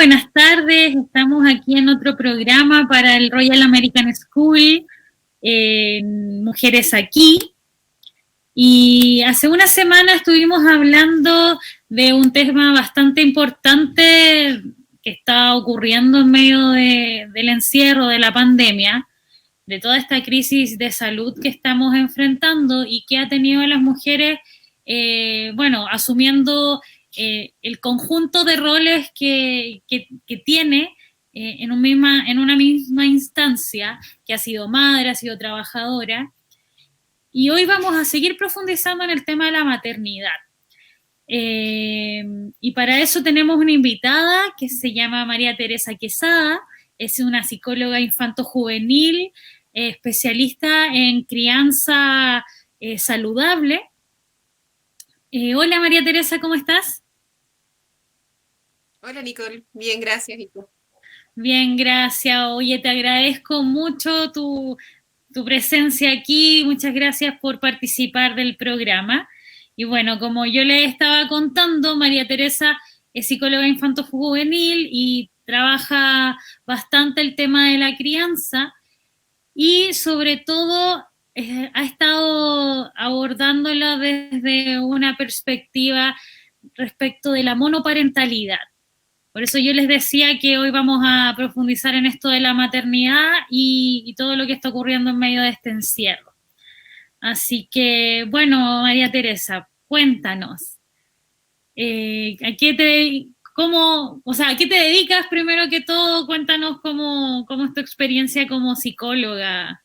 buenas tardes. Estamos aquí en otro programa para el Royal American School, Mujeres Aquí. Y hace una semana estuvimos hablando de un tema bastante importante que está ocurriendo en medio del encierro, de la pandemia, de toda esta crisis de salud que estamos enfrentando y que ha tenido a las mujeres, asumiendo el conjunto de roles que tiene en una misma instancia, que ha sido madre, ha sido trabajadora. Y hoy vamos a seguir profundizando en el tema de la maternidad. Y para eso tenemos una invitada que se llama María Teresa Quesada, es una psicóloga infanto-juvenil, especialista en crianza saludable. Hola María Teresa, ¿cómo estás? Hola Nicole, bien, gracias. ¿Y tú? Bien, gracias. Oye, te agradezco mucho tu presencia aquí. Muchas gracias por participar del programa. Y bueno, como yo les estaba contando, María Teresa es psicóloga infanto-juvenil y trabaja bastante el tema de la crianza y sobre todo ha estado abordándola desde una perspectiva respecto de la monoparentalidad. Por eso yo les decía que hoy vamos a profundizar en esto de la maternidad y todo lo que está ocurriendo en medio de este encierro. Así que, bueno, María Teresa, cuéntanos, ¿a qué te dedicas primero que todo? Cuéntanos cómo es tu experiencia como psicóloga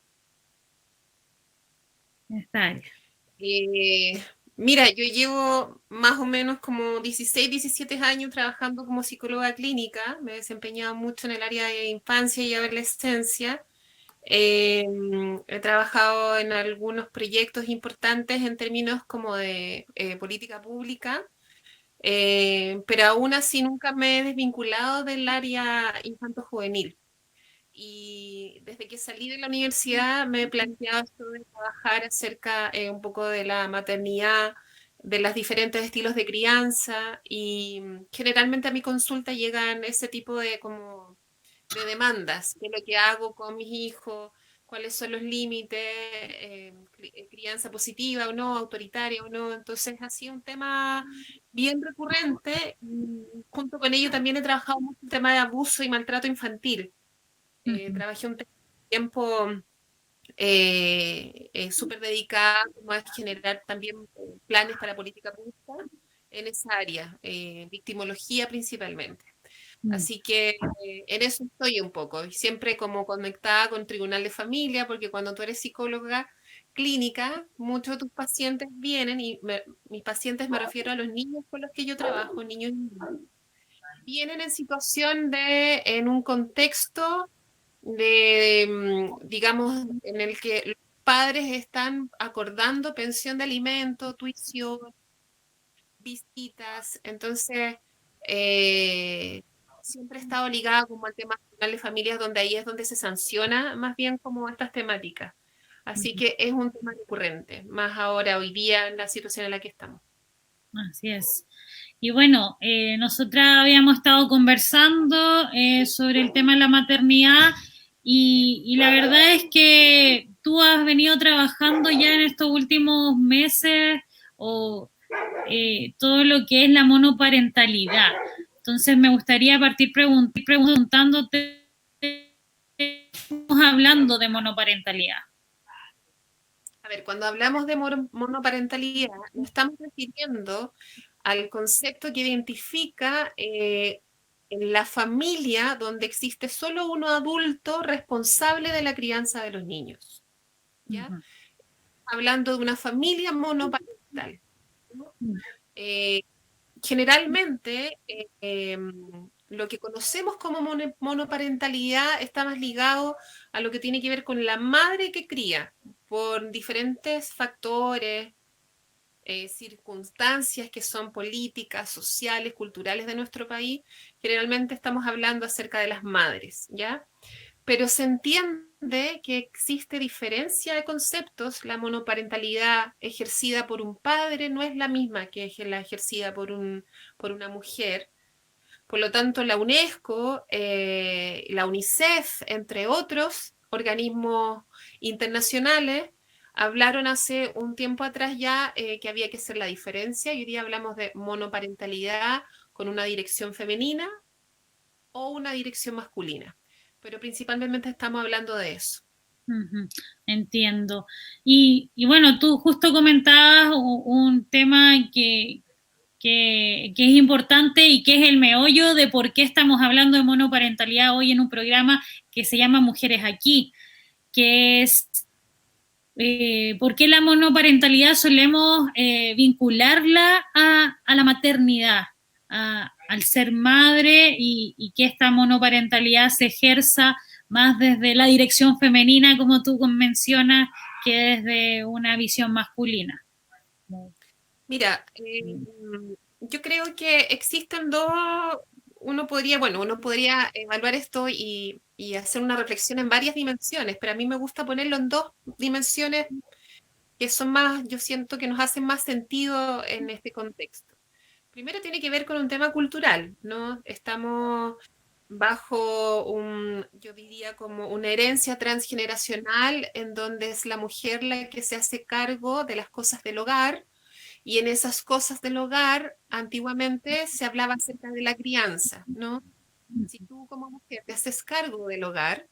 en esta área. Eh, Mira, yo llevo más o menos como 16, 17 años trabajando como psicóloga clínica. Me he desempeñado mucho en el área de infancia y adolescencia. Eh, He trabajado en algunos proyectos importantes en términos como de política pública, pero aún así nunca me he desvinculado del área infanto-juvenil. Y desde que salí de la universidad me he planteado esto de trabajar acerca un poco de la maternidad, de los diferentes estilos de crianza y generalmente a mi consulta llegan ese tipo de como de demandas, qué es lo que hago con mis hijos, cuáles son los límites, crianza positiva o no, autoritaria o no. Entonces ha sido un tema bien recurrente. Junto con ello también he trabajado mucho el tema de abuso y maltrato infantil. Trabajé un tiempo súper dedicada como a generar también planes para política pública en esa área, victimología principalmente. Así que en eso estoy un poco, y siempre como conectada con Tribunal de Familia, porque cuando tú eres psicóloga clínica, muchos de tus pacientes vienen, y mis pacientes me refiero a los niños con los que yo trabajo, niños y niñas, vienen en situación en un contexto digamos, en el que los padres están acordando pensión de alimento, tuición, visitas. Entonces, eh, siempre he estado ligada como al tema nacional de familias, donde ahí es donde se sanciona más bien como estas temáticas. Así que es un tema recurrente, más ahora, hoy día, en la situación en la que estamos. Así es. Y bueno, nosotras habíamos estado conversando sobre el tema de la maternidad y la verdad es que tú has venido trabajando ya en estos últimos meses o todo lo que es la monoparentalidad. Entonces me gustaría partir preguntándote, estamos hablando de monoparentalidad. A ver, cuando hablamos de monoparentalidad, nos estamos refiriendo al concepto que identifica en la familia donde existe solo uno adulto responsable de la crianza de los niños. ¿Ya? Uh Hablando de una familia monoparental, ¿no? Eh, Generalmente, lo que conocemos como monoparentalidad está más ligado a lo que tiene que ver con la madre que cría, por diferentes factores, circunstancias que son políticas, sociales, culturales de nuestro país. Generalmente estamos hablando acerca de las madres, ¿ya? Pero se entiende que existe diferencia de conceptos. La monoparentalidad ejercida por un padre no es la misma que la ejercida por una mujer. Por lo tanto, la UNESCO, la UNICEF, entre otros organismos internacionales, hablaron hace un tiempo atrás ya que había que hacer la diferencia, y hoy día hablamos de monoparentalidad con una dirección femenina o una dirección masculina, pero principalmente estamos hablando de eso. Ujú, entiendo. Y bueno, tú justo comentabas un tema que es importante y que es el meollo de por qué estamos hablando de monoparentalidad hoy en un programa que se llama Mujeres Aquí, que es por qué la monoparentalidad solemos vincularla a la maternidad, al ser madre y que esta monoparentalidad se ejerza más desde la dirección femenina, como tú mencionas, que desde una visión masculina. Mira, yo creo que existen dos, uno podría evaluar esto y hacer una reflexión en varias dimensiones, pero a mí me gusta ponerlo en dos dimensiones que son más, yo siento que nos hacen más sentido en este contexto. Primero tiene que ver con un tema cultural, ¿no? Estamos bajo yo diría como una herencia transgeneracional en donde es la mujer la que se hace cargo de las cosas del hogar, y en esas cosas del hogar antiguamente se hablaba acerca de la crianza, ¿no? Si tú como mujer te haces cargo del hogar,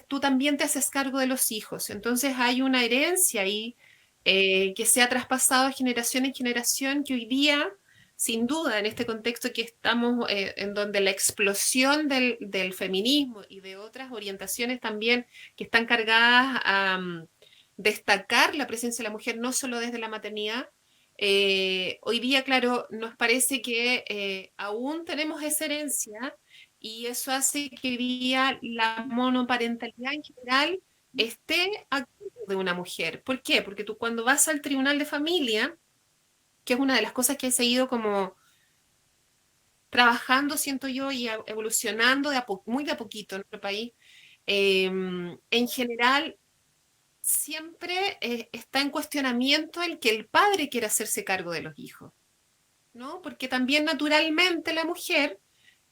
tú también te haces cargo de los hijos. Entonces hay una herencia ahí que se ha traspasado de generación en generación, que hoy día, sin duda, en este contexto que estamos, en donde la explosión del feminismo y de otras orientaciones también que están cargadas a destacar la presencia de la mujer, no solo desde la maternidad, hoy día, claro, nos parece que aún tenemos esa herencia, y eso hace que hoy día la monoparentalidad en general esté a cargo de una mujer. ¿Por qué? Porque tú cuando vas al tribunal de familia, que es una de las cosas que he seguido como trabajando, siento yo, y evolucionando muy de a poquito en nuestro país, en general siempre está en cuestionamiento el que el padre quiera hacerse cargo de los hijos, ¿no? Porque también naturalmente la mujer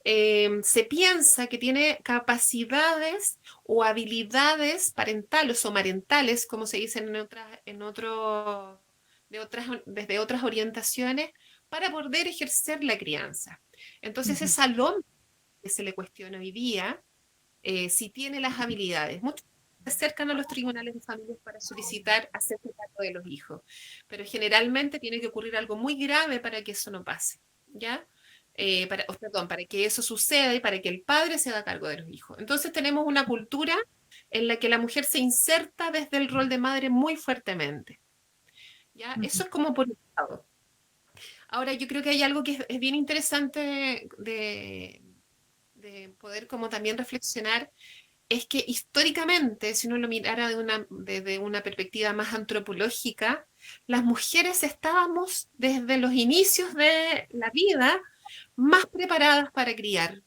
se piensa que tiene capacidades o habilidades parentales o marentales, como se dicen desde otras orientaciones, para poder ejercer la crianza. Entonces es al hombre que se le cuestiona hoy día si tiene las habilidades. Muchos se acercan a los tribunales de familias para solicitar hacerse cargo de los hijos, pero generalmente tiene que ocurrir algo muy grave para que eso no pase, ¿ya? Para que eso suceda y para que el padre se haga cargo de los hijos. Entonces tenemos una cultura en la que la mujer se inserta desde el rol de madre muy fuertemente, ¿ya? Eso es como por un lado. Ahora, yo creo que hay algo que es bien interesante de poder como también reflexionar, es que históricamente, si uno lo mirara desde una perspectiva más antropológica, las mujeres estábamos desde los inicios de la vida más preparadas para criar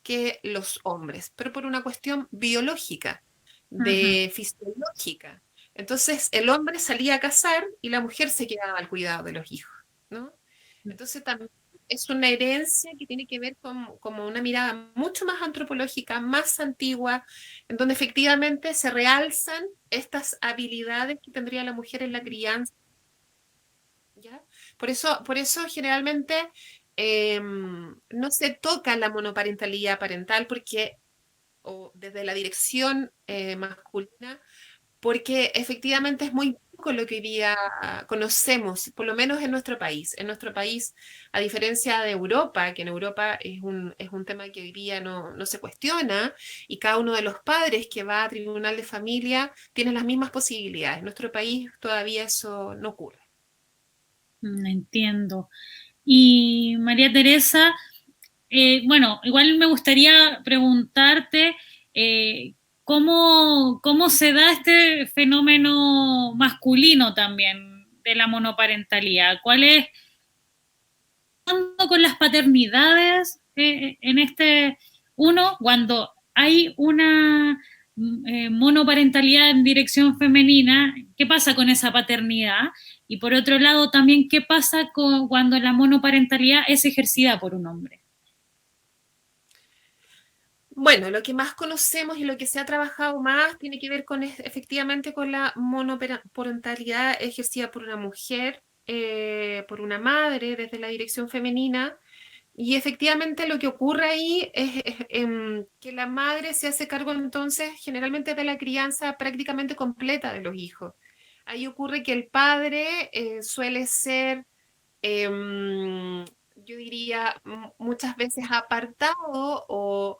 que los hombres, pero por una cuestión biológica, Ujú. de fisiológica. Entonces el hombre salía a cazar y la mujer se quedaba al cuidado de los hijos, ¿no? Entonces también es una herencia que tiene que ver con como una mirada mucho más antropológica, más antigua, en donde efectivamente se realzan estas habilidades que tendría la mujer en la crianza, ¿ya? Por eso generalmente no se toca la monoparentalidad parental porque, o desde la dirección masculina, porque efectivamente es muy poco lo que hoy día conocemos, por lo menos en nuestro país. En nuestro país, a diferencia de Europa, que en Europa es un tema que hoy día no se cuestiona, y cada uno de los padres que va a tribunal de familia tiene las mismas posibilidades. En nuestro país todavía eso no ocurre. Entiendo. Y María Teresa, bueno, igual me gustaría preguntarte cómo se da este fenómeno masculino también de la monoparentalidad. ¿Cuál es con las paternidades en este uno cuando hay una monoparentalidad en dirección femenina? ¿Qué pasa con esa paternidad? Y por otro lado también, ¿qué pasa cuando la monoparentalidad es ejercida por un hombre? Bueno, lo que más conocemos y lo que se ha trabajado más tiene que ver con efectivamente con la monoparentalidad ejercida por una mujer, por una madre desde la dirección femenina. Y efectivamente lo que ocurre ahí es que la madre se hace cargo entonces generalmente de la crianza prácticamente completa de los hijos. Ahí ocurre que el padre suele ser, yo diría, muchas veces apartado o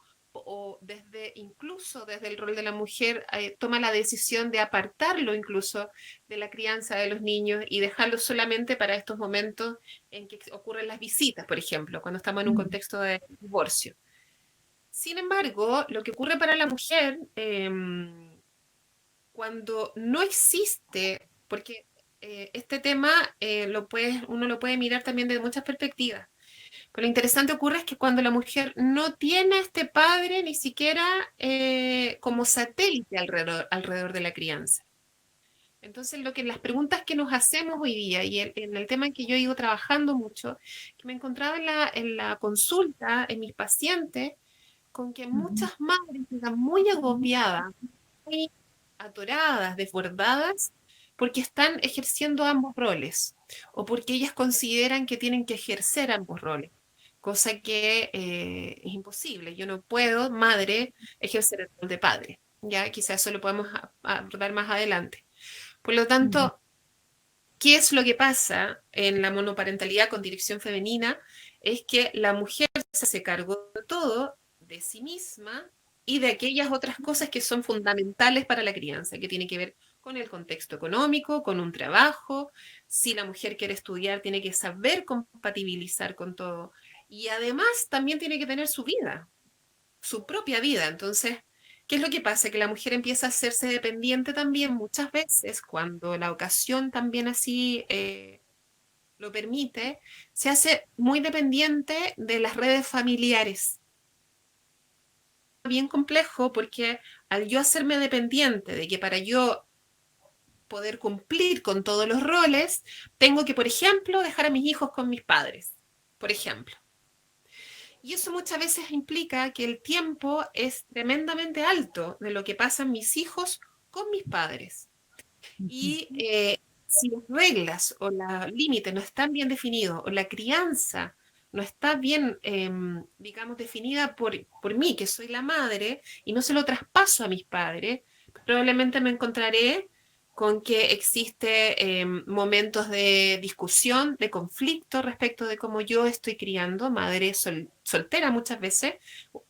desde, incluso desde el rol de la mujer, toma la decisión de apartarlo incluso de la crianza de los niños y dejarlo solamente para estos momentos en que ocurren las visitas, por ejemplo, cuando estamos en un contexto de divorcio. Sin embargo, lo que ocurre para la mujer, cuando no existe, porque este tema uno lo puede mirar también desde muchas perspectivas. Pero lo interesante ocurre es que cuando la mujer no tiene a este padre ni siquiera como satélite alrededor de la crianza. Entonces, las preguntas que nos hacemos hoy día y en el tema en que yo he ido trabajando mucho, que me encontraba en la consulta, en mis pacientes, con que muchas madres están muy agobiadas, muy atoradas, desbordadas, porque están ejerciendo ambos roles o porque ellas consideran que tienen que ejercer ambos roles, cosa que es imposible. Yo no puedo, madre, ejercer el rol de padre. Ya, quizás eso lo podemos abordar más adelante. Por lo tanto, ¿qué es lo que pasa en la monoparentalidad con dirección femenina? Es que la mujer se hace cargo de todo, de sí misma y de aquellas otras cosas que son fundamentales para la crianza, que tiene que ver con el contexto económico, con un trabajo. Si la mujer quiere estudiar, tiene que saber compatibilizar con todo. Y además también tiene que tener su vida, su propia vida. Entonces, ¿qué es lo que pasa? Que la mujer empieza a hacerse dependiente también muchas veces cuando la ocasión también así lo permite, se hace muy dependiente de las redes familiares. Bien complejo porque al yo hacerme dependiente de que para yo poder cumplir con todos los roles, tengo que, por ejemplo, dejar a mis hijos con mis padres, por ejemplo. Y eso muchas veces implica que el tiempo es tremendamente alto de lo que pasan mis hijos con mis padres. Y si las reglas o los límites no están bien definidos o la crianza no está bien, digamos, definida por mí, que soy la madre, y no se lo traspaso a mis padres, probablemente me encontraré con que existe momentos de discusión, de conflicto respecto de cómo yo estoy criando, madre soltera muchas veces,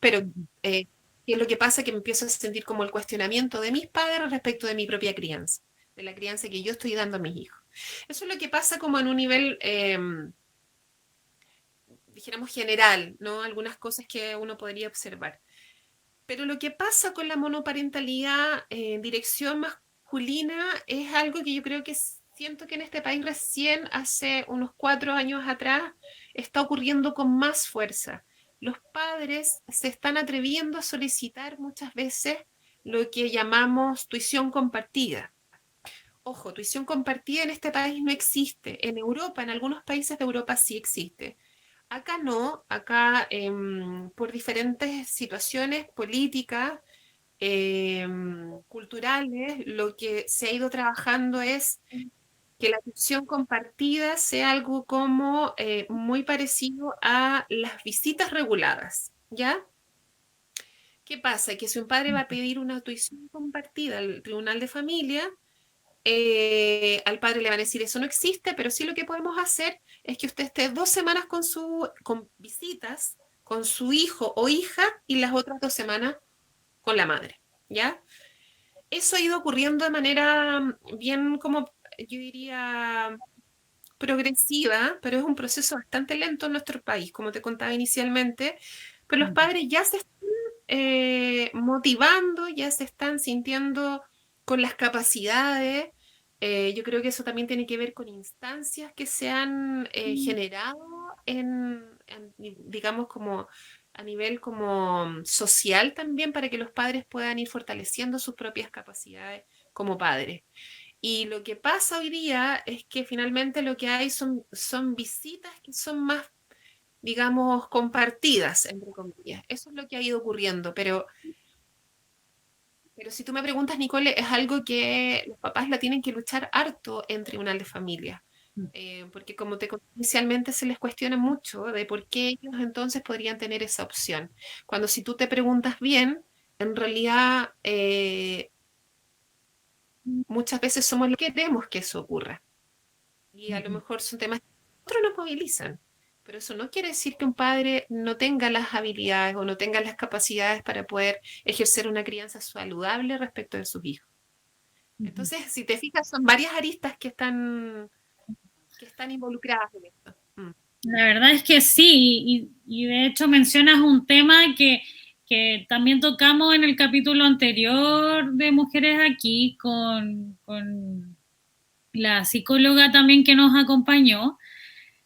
pero ¿qué es lo que pasa? Que me empiezo a sentir como el cuestionamiento de mis padres respecto de mi propia crianza, de la crianza que yo estoy dando a mis hijos. Eso es lo que pasa como en un nivel, dijéramos, general, ¿no? Algunas cosas que uno podría observar. Pero lo que pasa con la monoparentalidad en dirección masculina es algo que yo creo que siento que en este país recién hace unos 4 años atrás está ocurriendo con más fuerza. Los padres se están atreviendo a solicitar muchas veces lo que llamamos tuición compartida. Ojo, tuición compartida en este país no existe. En Europa, en algunos países de Europa sí existe. Acá no, acá por diferentes situaciones políticas, culturales, lo que se ha ido trabajando es que la tuición compartida sea algo como muy parecido a las visitas reguladas, ¿ya? ¿Qué pasa? Que si un padre va a pedir una tuición compartida al tribunal de familia, al padre le van a decir eso no existe, pero sí lo que podemos hacer es que usted esté 2 semanas con visitas con su hijo o hija y las otras 2 semanas con la madre, ¿ya? Eso ha ido ocurriendo de manera bien como yo diría progresiva, pero es un proceso bastante lento en nuestro país, como te contaba inicialmente, pero los padres ya se están motivando, ya se están sintiendo con las capacidades. Yo creo que eso también tiene que ver con instancias que se han generado digamos, como a nivel como social también para que los padres puedan ir fortaleciendo sus propias capacidades como padres. Y lo que pasa hoy día es que finalmente lo que hay son visitas que son más digamos, compartidas, entre comillas. Eso es lo que ha ido ocurriendo, pero si tú me preguntas, Nicole, es algo que los papás la tienen que luchar harto en tribunal de familia. Porque como te conté inicialmente, se les cuestiona mucho de por qué ellos entonces podrían tener esa opción. Cuando si tú te preguntas bien, en realidad muchas veces somos los que queremos que eso ocurra. Y a lo mejor son temas que otros nos movilizan. Pero eso no quiere decir que un padre no tenga las habilidades o no tenga las capacidades para poder ejercer una crianza saludable respecto de sus hijos. Entonces, si te fijas, son varias aristas que están involucradas en esto. La verdad es que sí, y de hecho mencionas un tema que también tocamos en el capítulo anterior de Mujeres Aquí con la psicóloga también que nos acompañó,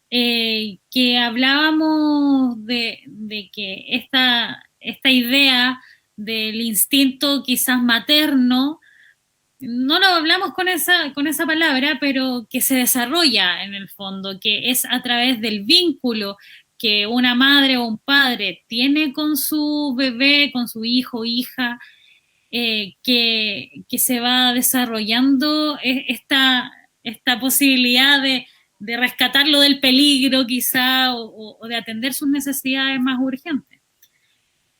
que hablábamos de que esta idea del instinto quizás materno, no lo hablamos con esa palabra, pero que se desarrolla en el fondo, que es a través del vínculo que una madre o un padre tiene con su bebé, con su hijo o hija, que se va desarrollando esta posibilidad de rescatarlo del peligro quizá o de atender sus necesidades más urgentes.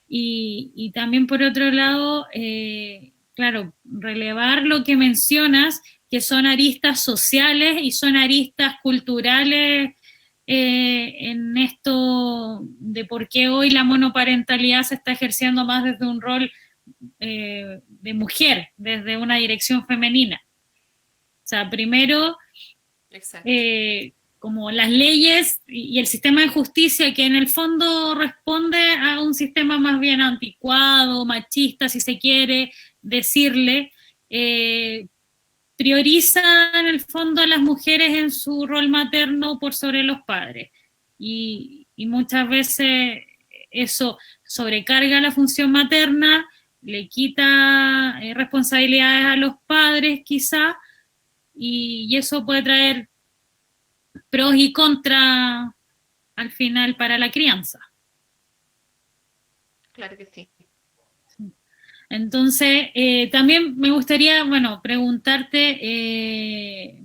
Y también por otro lado, claro, relevar lo que mencionas, que son aristas sociales y son aristas culturales en esto de por qué hoy la monoparentalidad se está ejerciendo más desde un rol de mujer, desde una dirección femenina. O sea, primero, como las leyes y el sistema de justicia, que en el fondo responde a un sistema más bien anticuado, machista, si se quiere decirle, prioriza en el fondo a las mujeres en su rol materno por sobre los padres. Y muchas veces eso sobrecarga la función materna, le quita responsabilidades a los padres quizá, y eso puede traer pros y contras al final para la crianza. Claro que sí. Entonces, también me gustaría, bueno, preguntarte,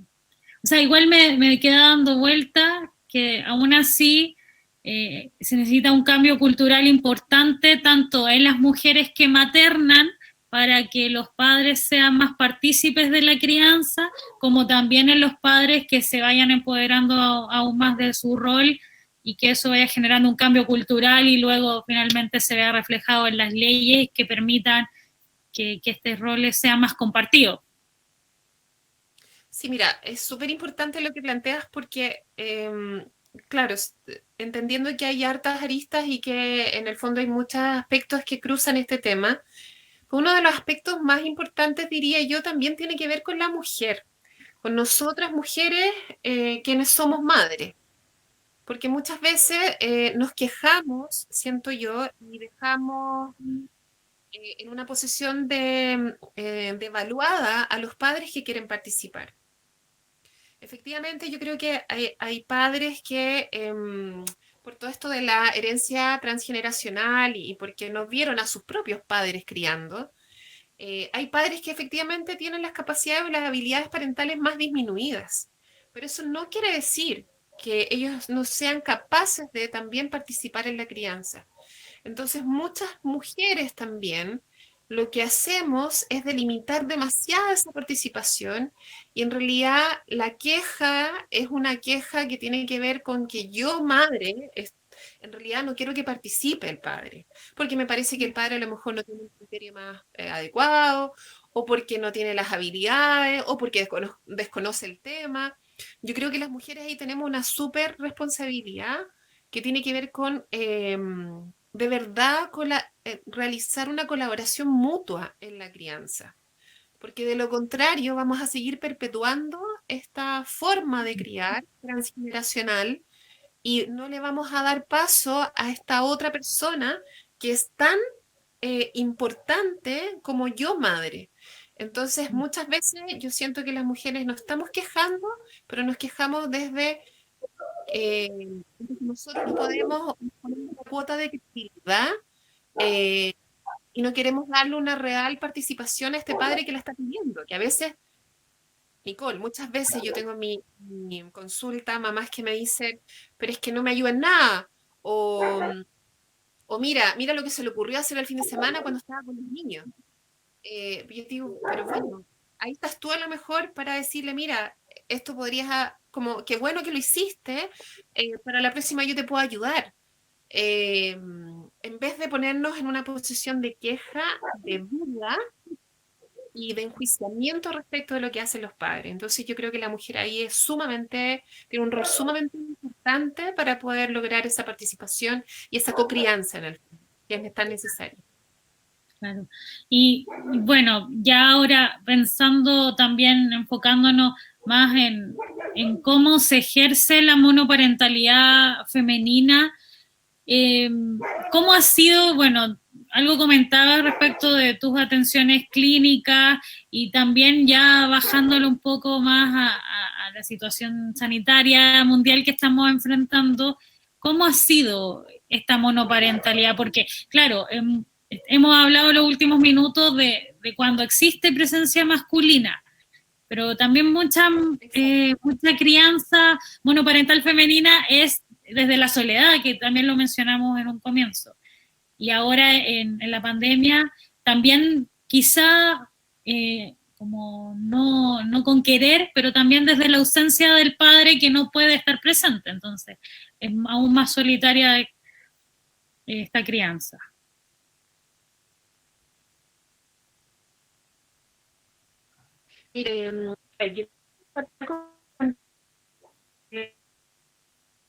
o sea, igual me queda dando vuelta que aún así se necesita un cambio cultural importante tanto en las mujeres que maternan para que los padres sean más partícipes de la crianza, como también en los padres que se vayan empoderando aún más de su rol y que eso vaya generando un cambio cultural y luego finalmente se vea reflejado en las leyes que permitan que este rol sea más compartido. Sí, mira, es súper importante lo que planteas porque, claro, entendiendo que hay hartas aristas y que en el fondo hay muchos aspectos que cruzan este tema, uno de los aspectos más importantes, diría yo, también tiene que ver con la mujer, con nosotras mujeres quienes somos madres. Porque muchas veces nos quejamos, siento yo, y dejamos en una posición de evaluada a los padres que quieren participar. Efectivamente, yo creo que hay padres que, por todo esto de la herencia transgeneracional y porque no vieron a sus propios padres criando, hay padres que efectivamente tienen las capacidades o las habilidades parentales más disminuidas. Pero eso no quiere decir que ellos no sean capaces de también participar en la crianza. Entonces, muchas mujeres también lo que hacemos es delimitar demasiado esa participación y en realidad la queja es una queja que tiene que ver con que yo, madre, en realidad no quiero que participe el padre, porque me parece que el padre a lo mejor no tiene un criterio más adecuado, o porque no tiene las habilidades, o porque desconoce el tema. Yo creo que las mujeres ahí tenemos una súper responsabilidad que tiene que ver con de verdad realizar una colaboración mutua en la crianza, porque de lo contrario vamos a seguir perpetuando esta forma de criar transgeneracional y no le vamos a dar paso a esta otra persona que es tan importante como yo madre. Entonces, muchas veces yo siento que las mujeres nos estamos quejando, pero nos quejamos desde Eh, Nosotros no podemos poner una cuota de creatividad eh, y no queremos darle una real participación a este padre que la está pidiendo, que a veces, Nicole, muchas veces yo tengo mi consulta, mamás que me dicen, pero es que no me ayudan nada, o, o mira lo que se le ocurrió hacer el fin de semana cuando estaba con los niños. Yo digo, pero bueno, ahí estás tú a lo mejor para decirle, mira, esto podrías, como, qué bueno que lo hiciste, para la próxima yo te puedo ayudar. En vez de ponernos en una posición de queja, de duda y de enjuiciamiento respecto de lo que hacen los padres. Entonces yo creo que la mujer ahí es sumamente, tiene un rol sumamente importante para poder lograr esa participación y esa cocrianza en el fondo, que es tan necesaria. Claro. Y bueno, ya ahora pensando también, enfocándonos más en cómo se ejerce la monoparentalidad femenina, eh, ¿cómo ha sido, bueno, algo comentaba respecto de tus atenciones clínicas y también ya bajándolo un poco más a la situación sanitaria mundial que estamos enfrentando? ¿Cómo ha sido esta monoparentalidad? Porque, claro, hemos hablado en los últimos minutos de cuando existe presencia masculina, pero también Exacto. mucha crianza monoparental femenina es desde la soledad, que también lo mencionamos en un comienzo. Y ahora en la pandemia también quizá como no con querer, pero también desde la ausencia del padre que no puede estar presente. Entonces es aún más solitaria esta crianza. Mire, yo con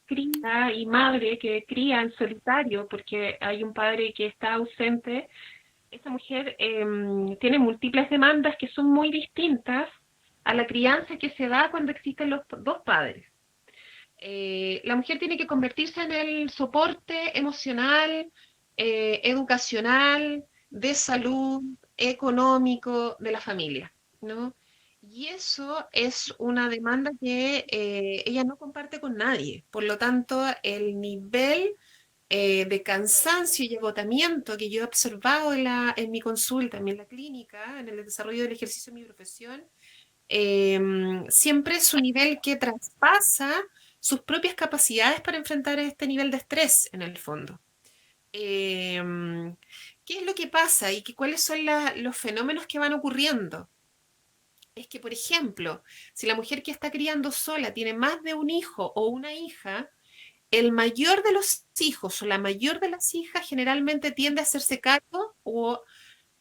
cría y madre que cría en solitario porque hay un padre que está ausente, esa mujer tiene múltiples demandas que son muy distintas a la crianza que se da cuando existen los dos padres. La mujer tiene que convertirse en el soporte emocional, educacional, de salud, económico de la familia, ¿no? Y eso es una demanda que ella no comparte con nadie. Por lo tanto, el nivel de cansancio y agotamiento que yo he observado en mi consulta, en la clínica, en el desarrollo del ejercicio de mi profesión, siempre es un nivel que traspasa sus propias capacidades para enfrentar este nivel de estrés en el fondo. ¿Qué es lo que pasa y cuáles son los fenómenos que van ocurriendo? Es que, por ejemplo, si la mujer que está criando sola tiene más de un hijo o una hija, el mayor de los hijos o la mayor de las hijas generalmente tiende a hacerse cargo o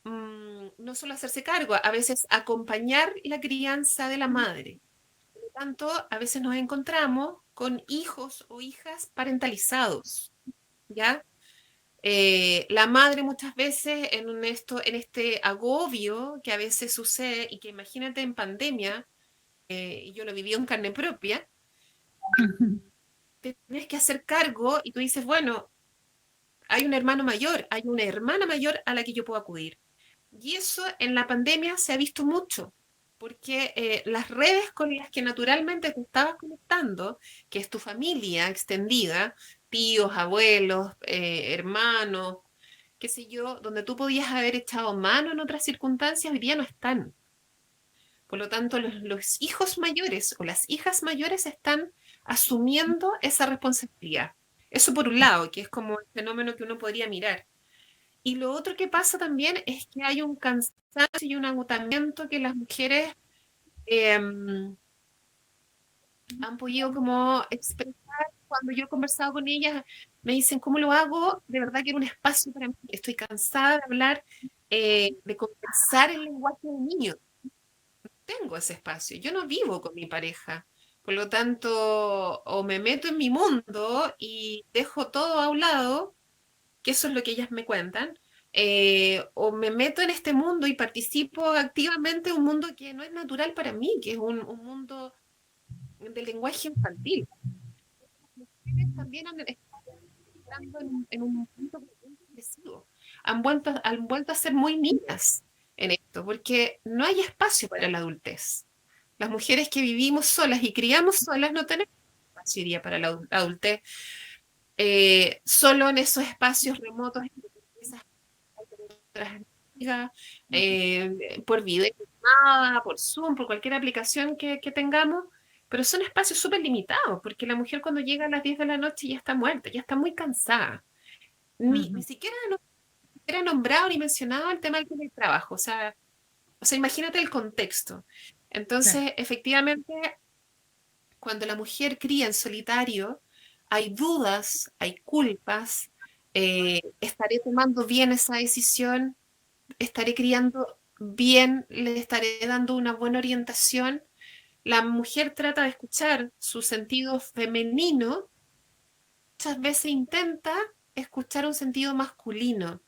no solo hacerse cargo, a veces acompañar la crianza de la madre. Por lo tanto, a veces nos encontramos con hijos o hijas parentalizados, ¿ya? La madre muchas veces en este agobio que a veces sucede y que imagínate en pandemia, y yo lo viví en carne propia, te tienes que hacer cargo y tú dices, bueno, hay un hermano mayor, hay una hermana mayor a la que yo puedo acudir. Y eso en la pandemia se ha visto mucho, porque las redes con las que naturalmente te estabas conectando, que es tu familia extendida, tíos, abuelos, hermanos, qué sé yo, donde tú podías haber echado mano en otras circunstancias, hoy día no están. Por lo tanto, los hijos mayores o las hijas mayores están asumiendo esa responsabilidad. Eso por un lado, que es como el fenómeno que uno podría mirar. Y lo otro que pasa también es que hay un cansancio y un agotamiento que las mujeres eh, han podido como expresar cuando yo he conversado con ellas, me dicen, ¿cómo lo hago? De verdad que era un espacio para mí. Estoy cansada de hablar, de conversar el lenguaje de niños. Tengo ese espacio. Yo no vivo con mi pareja. Por lo tanto, o me meto en mi mundo y dejo todo a un lado, que eso es lo que ellas me cuentan, o me meto en este mundo y participo activamente en un mundo que no es natural para mí, que es un mundo del lenguaje infantil. Las mujeres también están entrando en un punto muy agresivo. Han vuelto a ser muy niñas en esto, porque no hay espacio para la adultez. Las mujeres que vivimos solas y criamos solas no tenemos. espacio hoy día para la adultez. Solo en esos espacios remotos, esas otras amigas, por videollamada, por Zoom, por cualquier aplicación que tengamos, pero son espacios súper limitados, porque la mujer cuando llega a las 10 de la noche ya está muerta, ya está muy cansada. Ni siquiera era nombrado ni mencionado el tema del teletrabajo, o sea, imagínate el contexto. Claro. Entonces, efectivamente, cuando la mujer cría en solitario, hay dudas, hay culpas, estaré tomando bien esa decisión, estaré criando bien, le estaré dando una buena orientación. La mujer trata de escuchar su sentido femenino, muchas veces intenta escuchar un sentido masculino,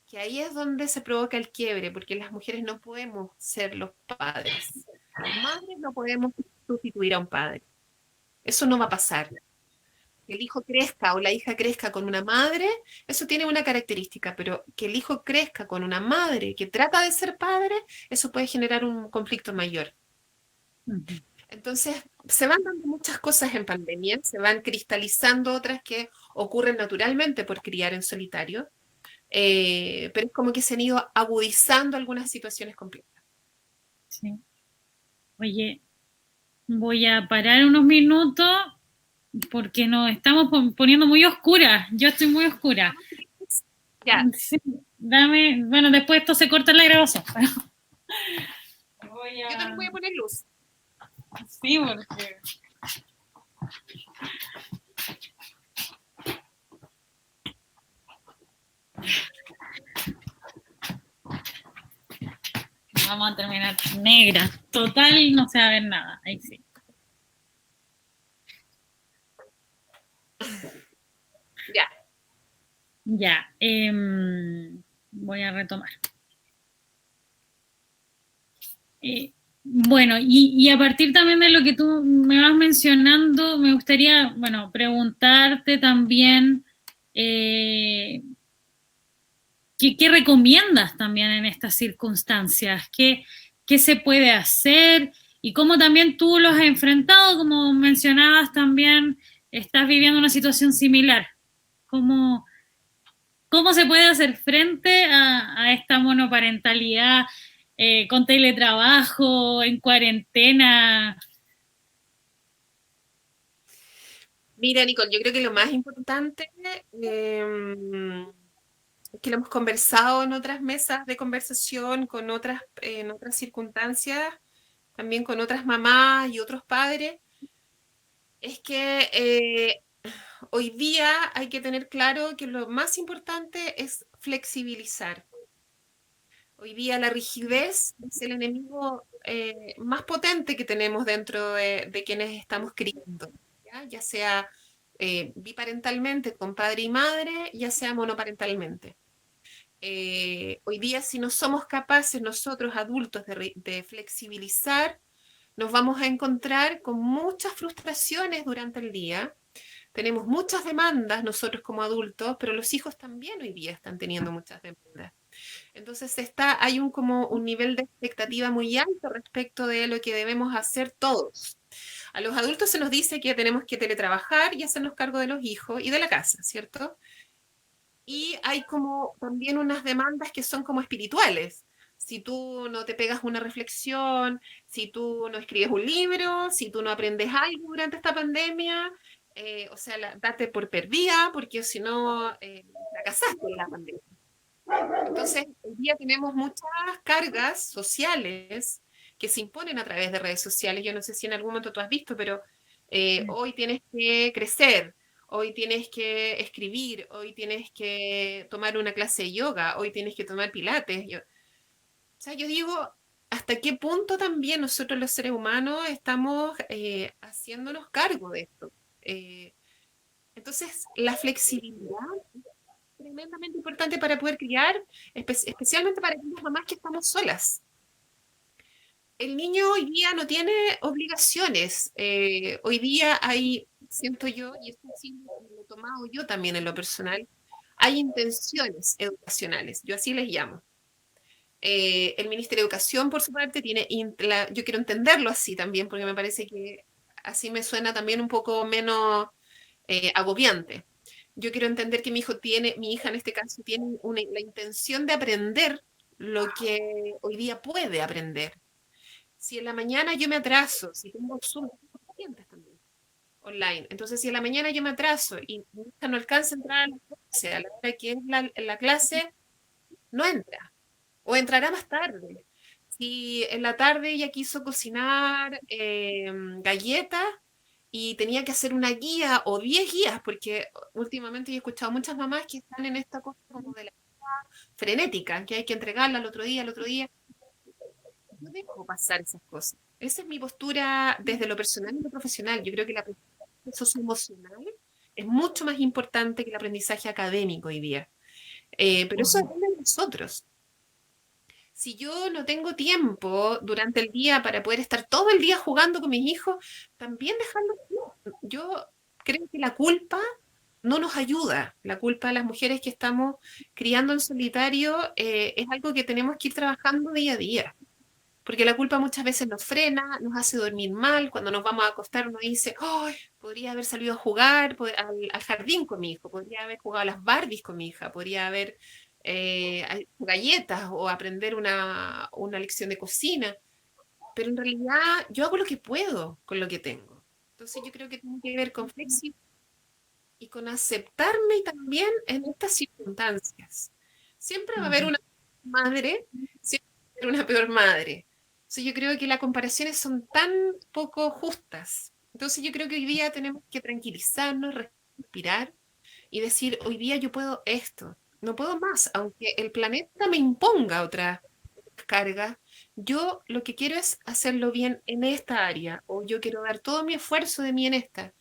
que ahí es donde se provoca el quiebre, porque las mujeres no podemos ser los padres. Las madres no podemos sustituir a un padre. Eso no va a pasar. Que el hijo crezca o la hija crezca con una madre, eso tiene una característica, pero que el hijo crezca con una madre que trata de ser padre, eso puede generar un conflicto mayor. Ujú. Entonces, se van dando muchas cosas en pandemia, se van cristalizando otras que ocurren naturalmente por criar en solitario, pero es como que se han ido agudizando algunas situaciones complejas. Sí. Oye, voy a parar unos minutos porque nos estamos poniendo muy oscuras. Yo estoy muy oscura. Ya, Sí, dame, bueno, después esto se corta en la grabación. Voy yo también a, voy a poner luz. sí, porque vamos a terminar negra. Total, no se va a ver nada. Ahí sí. Ya. Ya, voy a retomar. Bueno, y a partir también de lo que tú me vas mencionando, me gustaría, bueno, preguntarte también ¿qué recomiendas también en estas circunstancias? ¿Qué se puede hacer? Y cómo también tú los has enfrentado, como mencionabas también, estás viviendo una situación similar. ¿Cómo, cómo se puede hacer frente a esta monoparentalidad con teletrabajo, en cuarentena? Mira, Nicole, yo creo que lo más importante, que lo hemos conversado en otras mesas de conversación, en otras circunstancias, también con otras mamás y otros padres, es que hoy día hay que tener claro que lo más importante es flexibilizar. Hoy día la rigidez es el enemigo más potente que tenemos dentro de quienes estamos criando, ya sea biparentalmente con padre y madre, ya sea monoparentalmente. Hoy día, si no somos capaces nosotros adultos de flexibilizar, nos vamos a encontrar con muchas frustraciones durante el día. Tenemos muchas demandas nosotros como adultos, pero los hijos también hoy día están teniendo muchas demandas. Entonces hay como un nivel de expectativa muy alto respecto de lo que debemos hacer todos. A los adultos se nos dice que tenemos que teletrabajar y hacernos cargo de los hijos y de la casa, ¿cierto? Y hay como también unas demandas que son como espirituales. Si tú no te pegas una reflexión, si tú no escribes un libro, si tú no aprendes algo durante esta pandemia, o sea, date por perdida, porque si no, fracasaste en la pandemia. Entonces, hoy día tenemos muchas cargas sociales que se imponen a través de redes sociales. Yo no sé si en algún momento tú has visto, pero hoy tienes que crecer, hoy tienes que escribir, hoy tienes que tomar una clase de yoga, hoy tienes que tomar pilates. O sea, yo digo, ¿hasta qué punto también nosotros los seres humanos estamos haciéndonos cargo de esto? Eh, entonces, la flexibilidad tremendamente importante para poder criar, especialmente para aquellas mamás que estamos solas. El niño hoy día no tiene obligaciones. Hoy día hay, siento yo, y esto sí lo he tomado yo también en lo personal, hay intenciones educacionales, yo así les llamo. El Ministerio de Educación, por su parte, yo quiero entenderlo así también, porque me parece que Así me suena también un poco menos agobiante. Yo quiero entender que mi hija en este caso, tiene la intención de aprender lo que hoy día puede aprender. Si en la mañana yo me atraso, si tengo Zoom, tengo pacientes también online, entonces si en la mañana yo me atraso y mi hija no alcanza a entrar a la clase, a la hora que es la clase, no entra o entrará más tarde. Si en la tarde ella quiso cocinar galletas y tenía que hacer una guía o 10 guías, porque últimamente he escuchado muchas mamás que están en esta cosa como de la frenética, que hay que entregarla al otro día, al otro día. No dejo pasar esas cosas. Esa es mi postura desde lo personal y lo profesional. Yo creo que el aprendizaje socioemocional es mucho más importante que el aprendizaje académico hoy día. Pero eso Ujú. depende de nosotros. Si yo no tengo tiempo durante el día para poder estar todo el día jugando con mis hijos, también dejarlo. Yo creo que la culpa no nos ayuda. La culpa de las mujeres que estamos criando en solitario es algo que tenemos que ir trabajando día a día. Porque la culpa muchas veces nos frena, nos hace dormir mal. Cuando nos vamos a acostar, uno dice, ¡ay! Podría haber salido a jugar al jardín con mi hijo, podría haber jugado a las Barbies con mi hija, podría haber galletas o aprender una lección de cocina. Pero en realidad yo hago lo que puedo con lo que tengo. Entonces yo creo que tiene que ver con flexibilidad y con aceptarme también en estas circunstancias. Siempre va a haber Ujú. una madre, siempre va a haber una peor madre. Entonces yo creo que las comparaciones son tan poco justas. Entonces yo creo que hoy día tenemos que tranquilizarnos, respirar y decir, hoy día yo puedo esto, no puedo más, aunque el planeta me imponga otra carga. Yo lo que quiero es hacerlo bien en esta área, o yo quiero dar todo mi esfuerzo de mí en esta.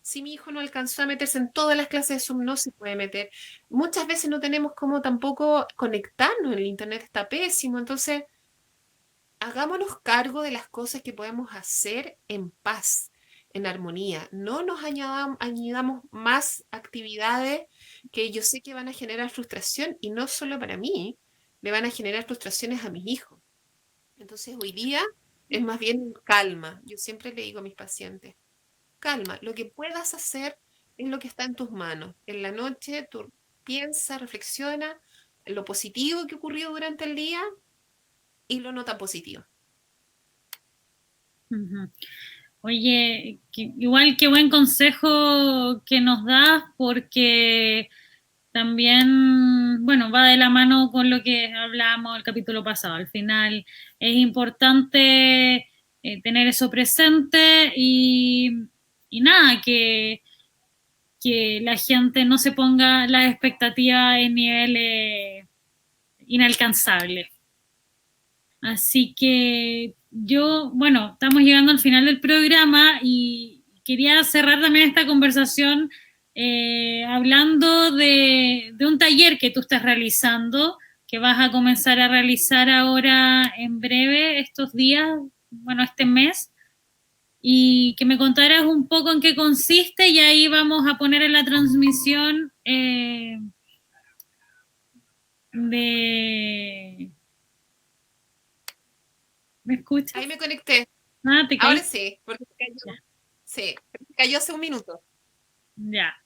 Si mi hijo no alcanzó a meterse en todas las clases de Zoom, no se puede meter. Muchas veces no tenemos cómo tampoco conectarnos, el internet está pésimo, entonces hagámonos cargo de las cosas que podemos hacer en paz, en armonía. No nos añadamos más actividades que yo sé que van a generar frustración y no solo para mí, le van a generar frustraciones a mis hijos. Entonces hoy día es más bien calma. Yo siempre le digo a mis pacientes, calma, lo que puedas hacer es lo que está en tus manos. En la noche tú piensa, reflexiona en lo positivo que ocurrió durante el día y lo no tan positivo. Ujú. Oye, igual qué buen consejo que nos das porque también, bueno, va de la mano con lo que hablábamos el capítulo pasado. Al final es importante tener eso presente y nada, que la gente no se ponga las expectativas en niveles inalcanzables. Así que yo, bueno, estamos llegando al final del programa y quería cerrar también esta conversación hablando de un taller que tú estás realizando, que vas a comenzar a realizar ahora en breve, estos días, bueno, este mes, y que me contaras un poco en qué consiste y ahí vamos a poner en la transmisión de... ¿Me Ahí escuchas? me conecté. Ah, ¿te Ahora caí? sí, porque Ya. sí, cayó hace un minuto. Ya,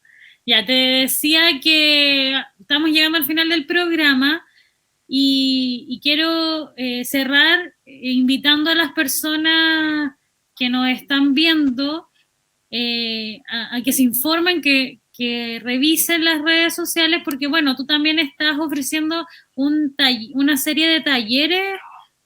ya te decía que estamos llegando al final del programa y quiero cerrar invitando a las personas que nos están viendo a que se informen, que revisen las redes sociales, porque bueno, tú también estás ofreciendo una serie de talleres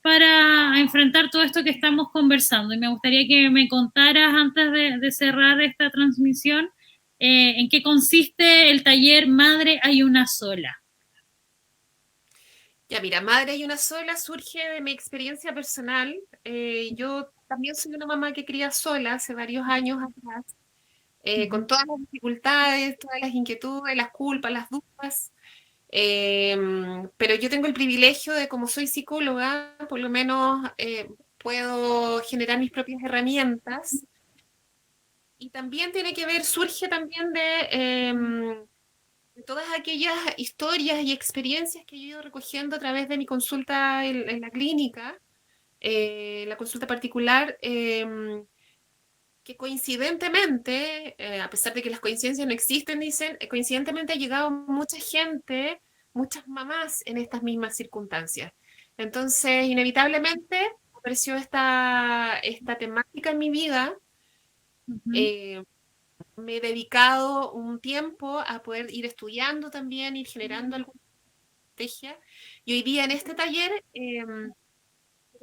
para enfrentar todo esto que estamos conversando. Y me gustaría que me contaras antes de cerrar esta transmisión en qué consiste el taller Madre hay una sola. Ya, mira, Madre hay una sola surge de mi experiencia personal. Yo también soy una mamá que cría sola hace varios años atrás, con todas las dificultades, todas las inquietudes, las culpas, las dudas. Pero yo tengo el privilegio de, como soy psicóloga, por lo menos puedo generar mis propias herramientas. Y también tiene que ver, surge también de todas aquellas historias y experiencias que yo he ido recogiendo a través de mi consulta en la clínica, la consulta particular. que coincidentemente, a pesar de que las coincidencias no existen, dicen, coincidentemente ha llegado mucha gente, muchas mamás en estas mismas circunstancias. Entonces, inevitablemente apareció esta temática en mi vida. Ujú. eh, Me he dedicado un tiempo a poder ir estudiando también, ir generando alguna estrategia. Y hoy día en este taller,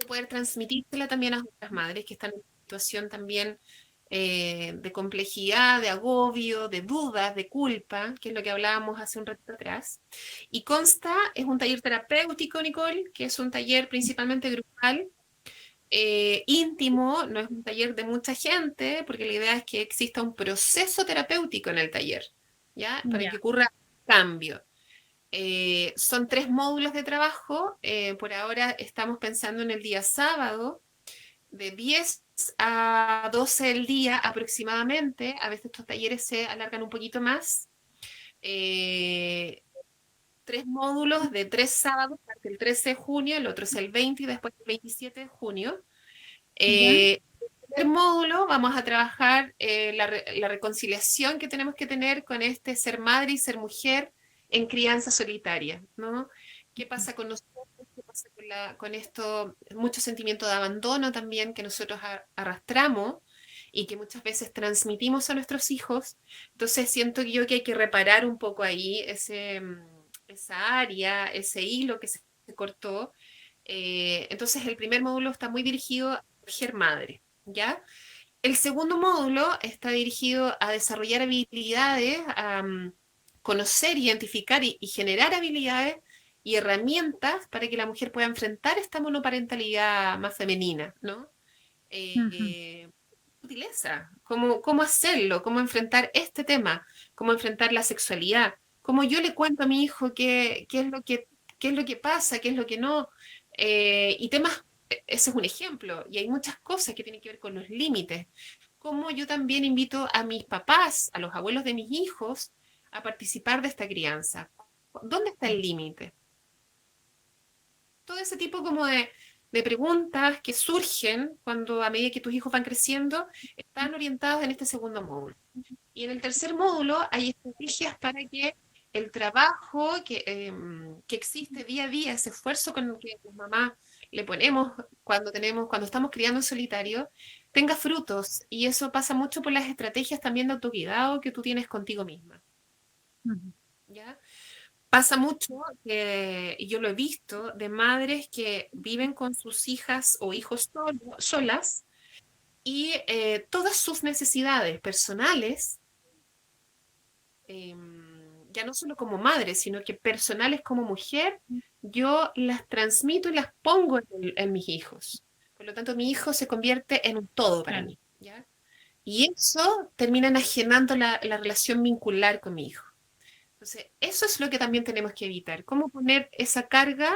poder transmitírsela también a otras madres que están en una situación también de complejidad, de agobio, de dudas, de culpa, que es lo que hablábamos hace un rato atrás. Y consta, es un taller terapéutico, Nicole, que es un taller principalmente grupal, íntimo, no es un taller de mucha gente, porque la idea es que exista un proceso terapéutico en el taller, ¿ya? Para Ya, que ocurra cambio. Son 3 módulos de trabajo. Por ahora estamos pensando en el día sábado, de 10 a 12 del día aproximadamente. A veces estos talleres se alargan un poquito más. Eh, 3 módulos de 3 sábados, el 13 de junio, el otro es el 20 y después el 27 de junio. ya, El primer módulo vamos a trabajar la reconciliación que tenemos que tener con este ser madre y ser mujer en crianza solitaria, ¿no? ¿Qué pasa con nosotros? ¿Qué pasa con esto? Mucho sentimiento de abandono también que nosotros arrastramos y que muchas veces transmitimos a nuestros hijos. Entonces siento yo que hay que reparar un poco ahí esa área, ese hilo que se cortó. Entonces el primer módulo está muy dirigido a mujer madre, ¿ya? El segundo módulo está dirigido a desarrollar habilidades, a conocer, identificar y generar habilidades y herramientas para que la mujer pueda enfrentar esta monoparentalidad más femenina, ¿no? ujú, Eh, Sutileza, cómo hacerlo, cómo enfrentar este tema, cómo enfrentar la sexualidad, cómo yo le cuento a mi hijo qué es lo que pasa, qué es lo que no, y temas, ese es un ejemplo, y hay muchas cosas que tienen que ver con los límites, cómo yo también invito a mis papás, a los abuelos de mis hijos, a participar de esta crianza. ¿Dónde está el límite? Todo ese tipo como de preguntas que surgen cuando a medida que tus hijos van creciendo, están orientadas en este segundo módulo. Y en el tercer módulo hay estrategias para que el trabajo que existe día a día, ese esfuerzo con el que las mamás le ponemos cuando estamos criando en solitario, tenga frutos. Y eso pasa mucho por las estrategias también de autocuidado que tú tienes contigo misma. ujú. ¿Ya? Pasa mucho, y yo lo he visto, de madres que viven con sus hijas o hijos solas y todas sus necesidades personales, ya no solo como madre, sino que personales como mujer, yo las transmito y las pongo en mis hijos. Por lo tanto, mi hijo se convierte en un todo para Claro. mí, ¿ya? Y eso termina enajenando la relación vincular con mi hijo. Entonces, eso es lo que también tenemos que evitar. ¿Cómo poner esa carga,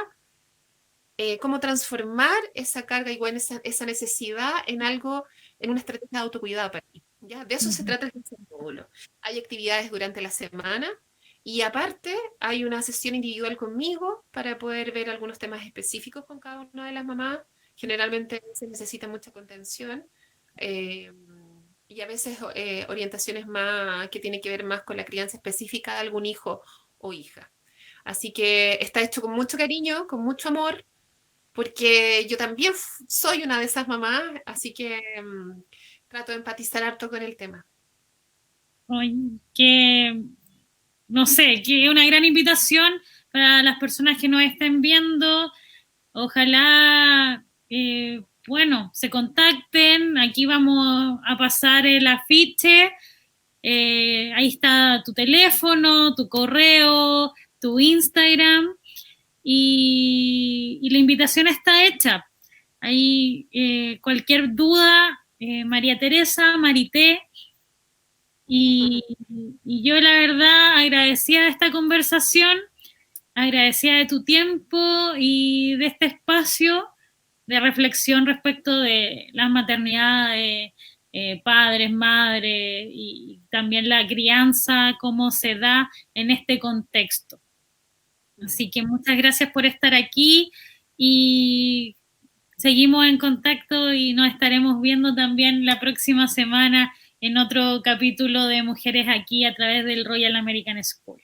cómo transformar esa carga, igual esa necesidad en algo, en una estrategia de autocuidado para ti? ¿Ya? De eso se Ujú. trata el tercer módulo. Hay actividades durante la semana y aparte hay una sesión individual conmigo para poder ver algunos temas específicos con cada una de las mamás. Generalmente se necesita mucha contención. eh, y a veces orientaciones más que tienen que ver más con la crianza específica de algún hijo o hija. Así que está hecho con mucho cariño, con mucho amor, porque yo también soy una de esas mamás, así que trato de empatizar harto con el tema. Oye, que, no sé, que una gran invitación para las personas que nos estén viendo. Ojalá, bueno, se contacten. Aquí vamos a pasar el afiche. Ahí está tu teléfono, tu correo, tu Instagram y la invitación está hecha. Ahí cualquier duda, María Teresa, Marité, y, y yo la verdad agradecida de esta conversación, agradecida de tu tiempo y de este espacio de reflexión respecto de la maternidad de padres, madres y también la crianza, cómo se da en este contexto. Mm. Así que muchas gracias por estar aquí y seguimos en contacto y nos estaremos viendo también la próxima semana en otro capítulo de Mujeres Aquí a través del Royal American School.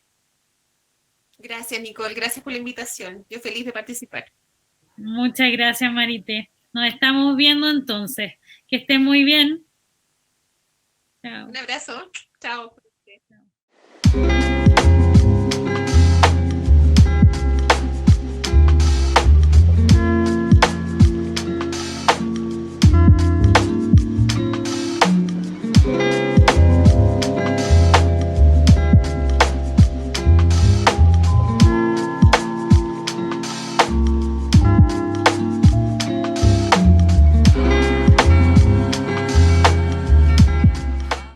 Gracias, Nicole. Gracias por la invitación. Yo feliz de participar. Muchas gracias, Marité. Nos estamos viendo entonces. Que estén muy bien. Chao. Un abrazo. Chao. Chao.